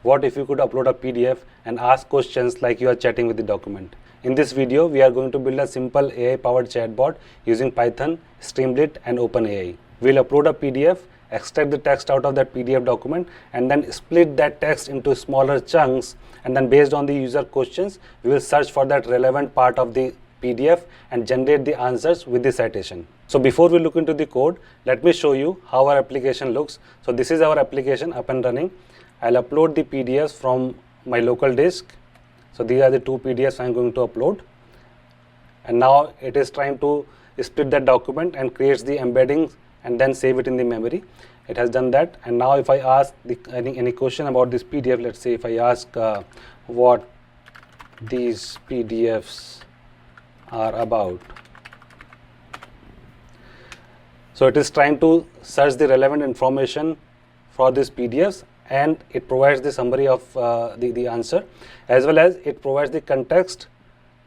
What if you could upload a PDF and ask questions like you are chatting with the document? In this video, we are going to build a simple AI-powered chatbot using Python, Streamlit, and OpenAI. We'll upload a PDF, extract the text out of that PDF document, and then split that text into smaller chunks. And then based on the user questions, we will search for that relevant part of the PDF and generate the answers with the citation. So before we look into the code, let me show you how our application looks. So this is our application up and running. I'll upload the PDFs from my local disk. So these are the two PDFs I'm going to upload. And now it is trying to split that document and creates the embeddings and then save it in the memory. It has done that. And now if I ask any question about this PDF, let's say if I ask what these PDFs are about. So it is trying to search the relevant information for these PDFs, and it provides the summary of the answer, as well as it provides the context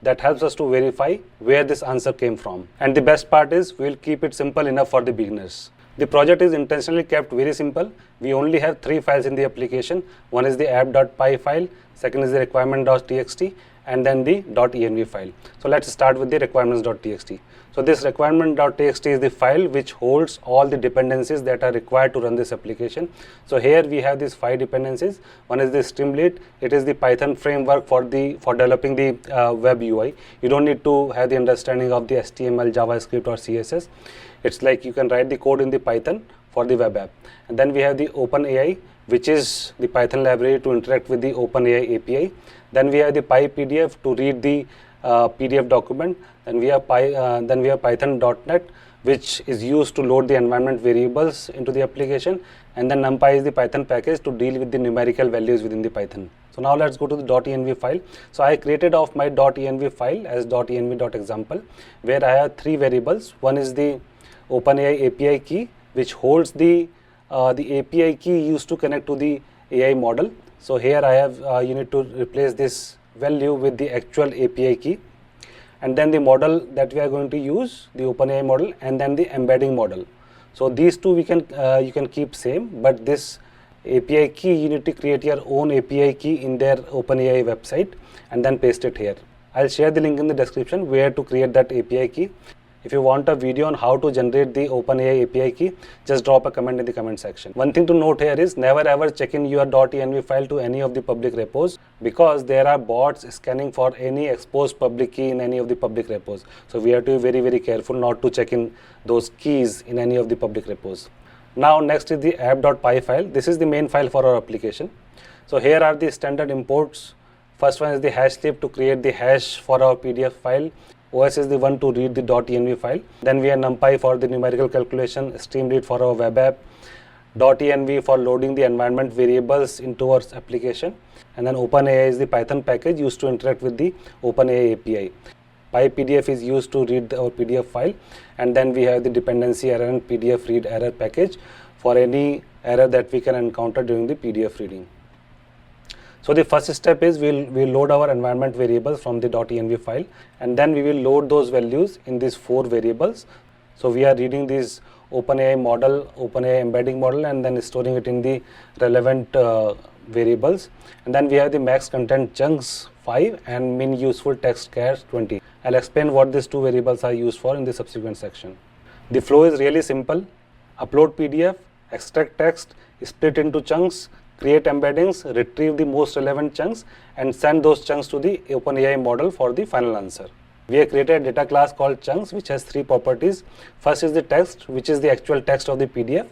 that helps us to verify where this answer came from. And the best part is we'll keep it simple enough for the beginners. The project is intentionally kept very simple. We only have 3 files in the application. One is the app.py file, second is the requirement.txt, and then the .env file. So let's start with the requirements.txt. So this requirement.txt is the file which holds all the dependencies that are required to run this application. So here we have these 5 dependencies. One is the Streamlit. It is the Python framework for developing the web UI. You don't need to have the understanding of the HTML, JavaScript, or CSS. It's like you can write the code in the Python for the web app. And then we have the OpenAI, which is the Python library to interact with the OpenAI API. Then we have the PyPDF to read the PDF document. Then we have Python.net, which is used to load the environment variables into the application. And then NumPy is the Python package to deal with the numerical values within the Python. So now let's go to the .env file. So I created off my .env file as .env.example, where I have 3 variables. One is the OpenAI API key, which holds the API key used to connect to the AI model. So here I have you need to replace this value with the actual API key, and then the model that we are going to use, the OpenAI model, and then the embedding model. So these two you can keep same, but this API key you need to create your own API key in their OpenAI website and then paste it here. I'll share the link in the description where to create that API key. If you want a video on how to generate the OpenAI API key, just drop a comment in the comment section. One thing to note here is never ever check in your .env file to any of the public repos, because there are bots scanning for any exposed public key in any of the public repos. So we have to be very, very careful not to check in those keys in any of the public repos. Now next is the app.py file. This is the main file for our application. So here are the standard imports. First one is the hash lib to create the hash for our PDF file. OS is the one to read the .env file. Then we have NumPy for the numerical calculation, Streamlit for our web app, .env for loading the environment variables into our application, and then OpenAI is the Python package used to interact with the OpenAI API. PyPDF is used to read our PDF file, and then we have the dependency error and PDF read error package for any error that we can encounter during the PDF reading. So the first step is we'll load our environment variables from the .env file, and then we will load those values in these 4 variables. So we are reading this OpenAI model, OpenAI embedding model, and then storing it in the relevant variables. And then we have the max content chunks 5 and min useful text chars 20. I'll explain what these 2 variables are used for in the subsequent section. The flow is really simple. Upload PDF, extract text, split into chunks, create embeddings, retrieve the most relevant chunks, and send those chunks to the OpenAI model for the final answer. We have created a data class called chunks, which has 3 properties. First is the text, which is the actual text of the PDF,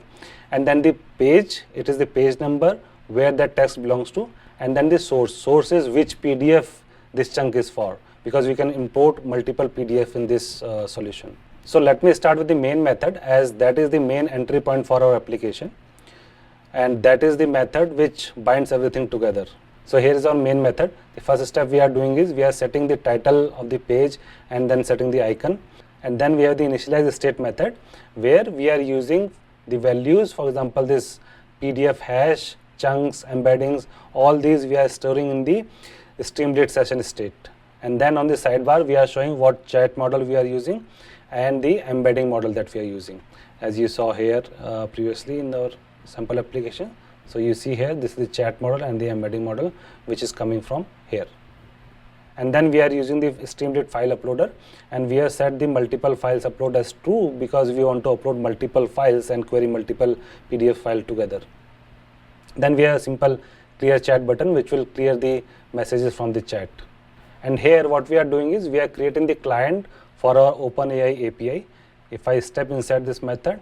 and then the page, it is the page number where that text belongs to, and then the source. Source is which PDF this chunk is for, because we can import multiple PDF in this solution. So let me start with the main method, as that is the main entry point for our application. And that is the method which binds everything together. So here is our main method. The first step we are doing is we are setting the title of the page and then setting the icon. And then we have the initialize state method, where we are using the values, for example, this PDF hash, chunks, embeddings, all these we are storing in the Streamlit session state. And then on the sidebar, we are showing what chat model we are using and the embedding model that we are using, as you saw here previously in our sample application. So you see here, this is the chat model and the embedding model, which is coming from here. And then we are using the Streamlit file uploader, and we have set the multiple files upload as true because we want to upload multiple files and query multiple PDF file together. Then we have a simple clear chat button which will clear the messages from the chat. And here what we are doing is we are creating the client for our OpenAI API. If I step inside this method,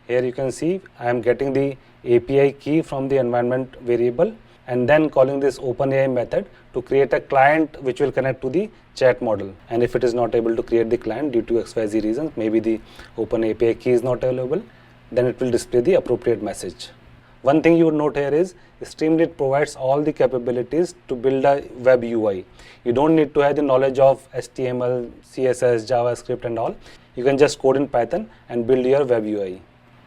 here you can see I am getting the API key from the environment variable and then calling this OpenAI method to create a client which will connect to the chat model. And if it is not able to create the client due to XYZ reasons, maybe the OpenAI API key is not available, then it will display the appropriate message. One thing you would note here is Streamlit provides all the capabilities to build a web UI. You don't need to have the knowledge of HTML, CSS, JavaScript and all. You can just code in Python and build your web UI.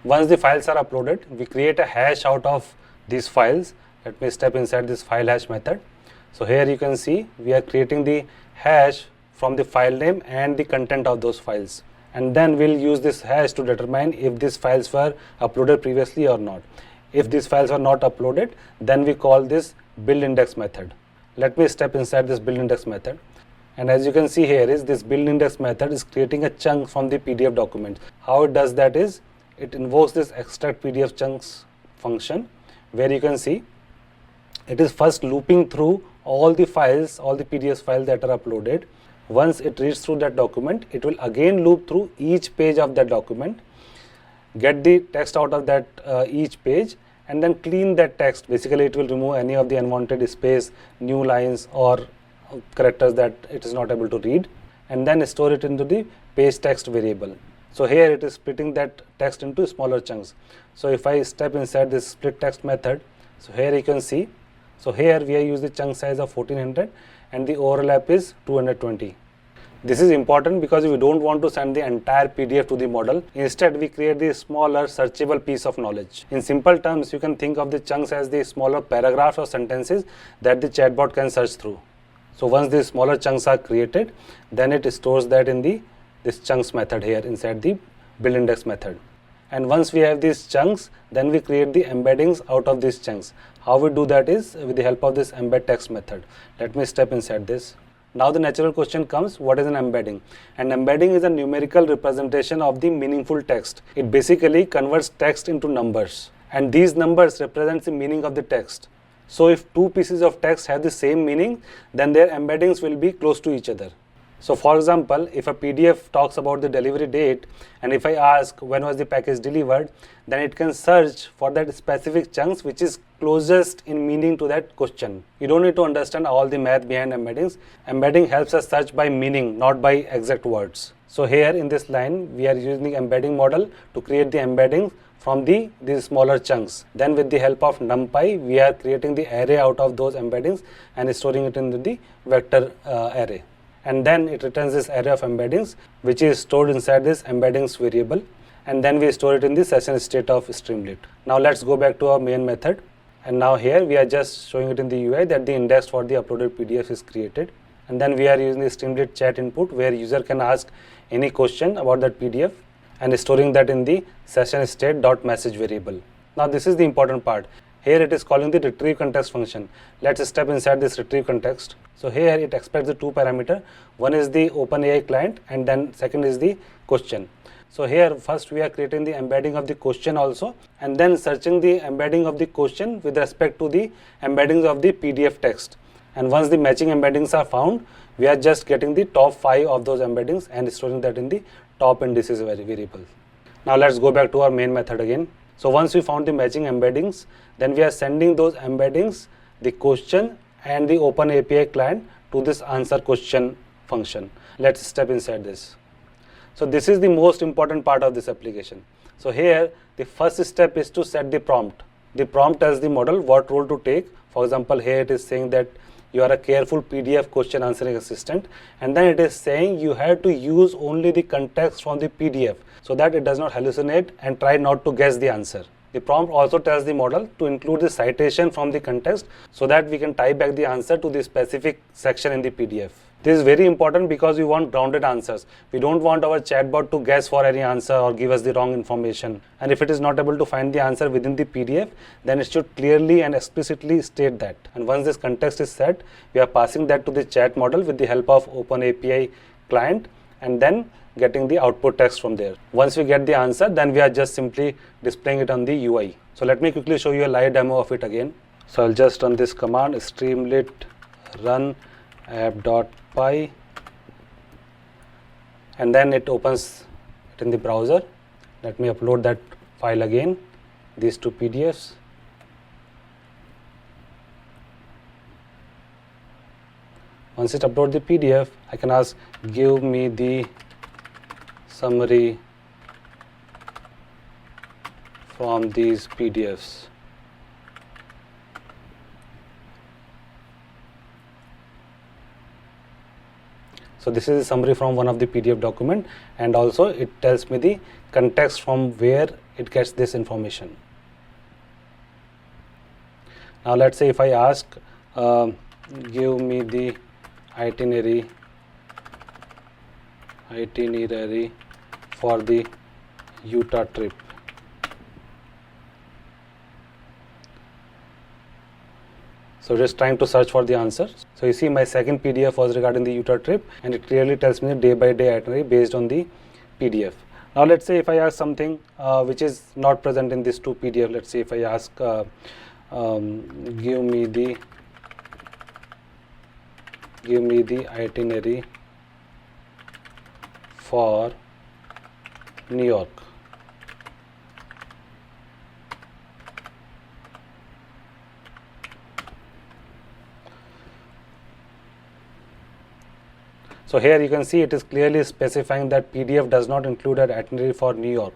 Once the files are uploaded, we create a hash out of these files. Let me step inside this file hash method. So here you can see we are creating the hash from the file name and the content of those files. And then we'll use this hash to determine if these files were uploaded previously or not. If these files are not uploaded, then we call this build index method. Let me step inside this build index method. And as you can see here is this build index method is creating a chunk from the PDF document. How it does that is it invokes this extract PDF chunks function where you can see it is first looping through all the files, all the PDF files that are uploaded. Once it reads through that document, it will again loop through each page of that document, get the text out of that each page and then clean that text. Basically it will remove any of the unwanted space, new lines or characters that it is not able to read and then store it into the page text variable. So here it is splitting that text into smaller chunks. So if I step inside this split text method, so here you can see, so here we are using the chunk size of 1400 and the overlap is 220. This is important because we don't want to send the entire PDF to the model. Instead, we create the smaller searchable piece of knowledge. In simple terms, you can think of the chunks as the smaller paragraphs or sentences that the chatbot can search through. So once these smaller chunks are created, then it stores that in this chunks method here inside the build index method. And once we have these chunks, then we create the embeddings out of these chunks. How we do that is with the help of this embed text method. Let me step inside this. Now the natural question comes, what is an embedding? An embedding is a numerical representation of the meaningful text. It basically converts text into numbers, and these numbers represent the meaning of the text. So if two pieces of text have the same meaning, then their embeddings will be close to each other. So for example, if a PDF talks about the delivery date and if I ask when was the package delivered, then it can search for that specific chunks which is closest in meaning to that question. You don't need to understand all the math behind embeddings. Embedding helps us search by meaning, not by exact words. So here in this line, we are using the embedding model to create the embedding from these smaller chunks. Then with the help of NumPy, we are creating the array out of those embeddings and storing it into the vector array. And then it returns this array of embeddings which is stored inside this embeddings variable, and then we store it in the session state of Streamlit. Now let's go back to our main method, and now here we are just showing it in the UI that the index for the uploaded PDF is created, and then we are using the Streamlit chat input where user can ask any question about that PDF and storing that in the session state.message variable. Now this is the important part. Here it is calling the retrieve context function. Let's step inside this retrieve context. So here it expects the two parameter. One is the OpenAI client and then second is the question. So here first we are creating the embedding of the question also and then searching the embedding of the question with respect to the embeddings of the PDF text. And once the matching embeddings are found, we are just getting the top 5 of those embeddings and storing that in the top indices variable. Now let's go back to our main method again. So once we found the matching embeddings, then we are sending those embeddings, the question and the OpenAPI client to this answer question function. Let's step inside this. So this is the most important part of this application. So here the first step is to set the prompt. The prompt tells the model what role to take. For example, here it is saying that you are a careful PDF question answering assistant, and then it is saying you have to use only the context from the PDF so that it does not hallucinate and try not to guess the answer. The prompt also tells the model to include the citation from the context so that we can tie back the answer to the specific section in the PDF. This is very important because we want grounded answers. We don't want our chatbot to guess for any answer or give us the wrong information. And if it is not able to find the answer within the PDF, then it should clearly and explicitly state that. And once this context is set, we are passing that to the chat model with the help of OpenAI API client and then getting the output text from there. Once we get the answer, then we are just simply displaying it on the UI. So let me quickly show you a live demo of it again. So I'll just run this command, streamlit run app.py, and then it opens it in the browser. Let me upload that file again, these two PDFs. Once it uploads the PDF, I can ask, give me the summary from these PDFs. So this is a summary from one of the PDF document, and also it tells me the context from where it gets this information. Now let's say if I ask, give me the itinerary for the Utah trip. So just trying to search for the answer. So you see my second PDF was regarding the Utah trip, and it clearly tells me the day-by-day itinerary based on the PDF. Now let's say if I ask something which is not present in this two PDF. Let's say if I ask, give me the itinerary for New York. So here you can see it is clearly specifying that PDF does not include an itinerary for New York.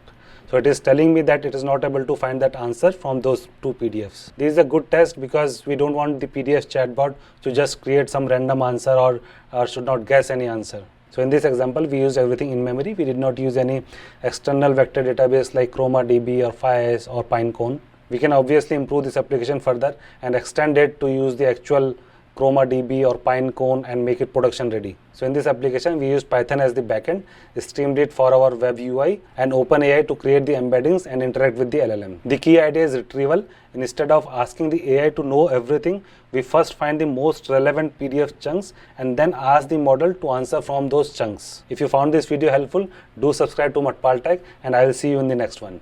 So it is telling me that it is not able to find that answer from those two PDFs. This is a good test because we don't want the PDF chatbot to just create some random answer or should not guess any answer. So in this example, we used everything in memory. We did not use any external vector database like ChromaDB or Faiz or Pinecone. We can obviously improve this application further and extend it to use the actual ChromaDB or Pinecone and make it production ready. So in this application, we use Python as the backend, streamed for our web UI, and OpenAI to create the embeddings and interact with the LLM. The key idea is retrieval. Instead of asking the AI to know everything, we first find the most relevant PDF chunks and then ask the model to answer from those chunks. If you found this video helpful, do subscribe to Mathpal Tech, and I will see you in the next one.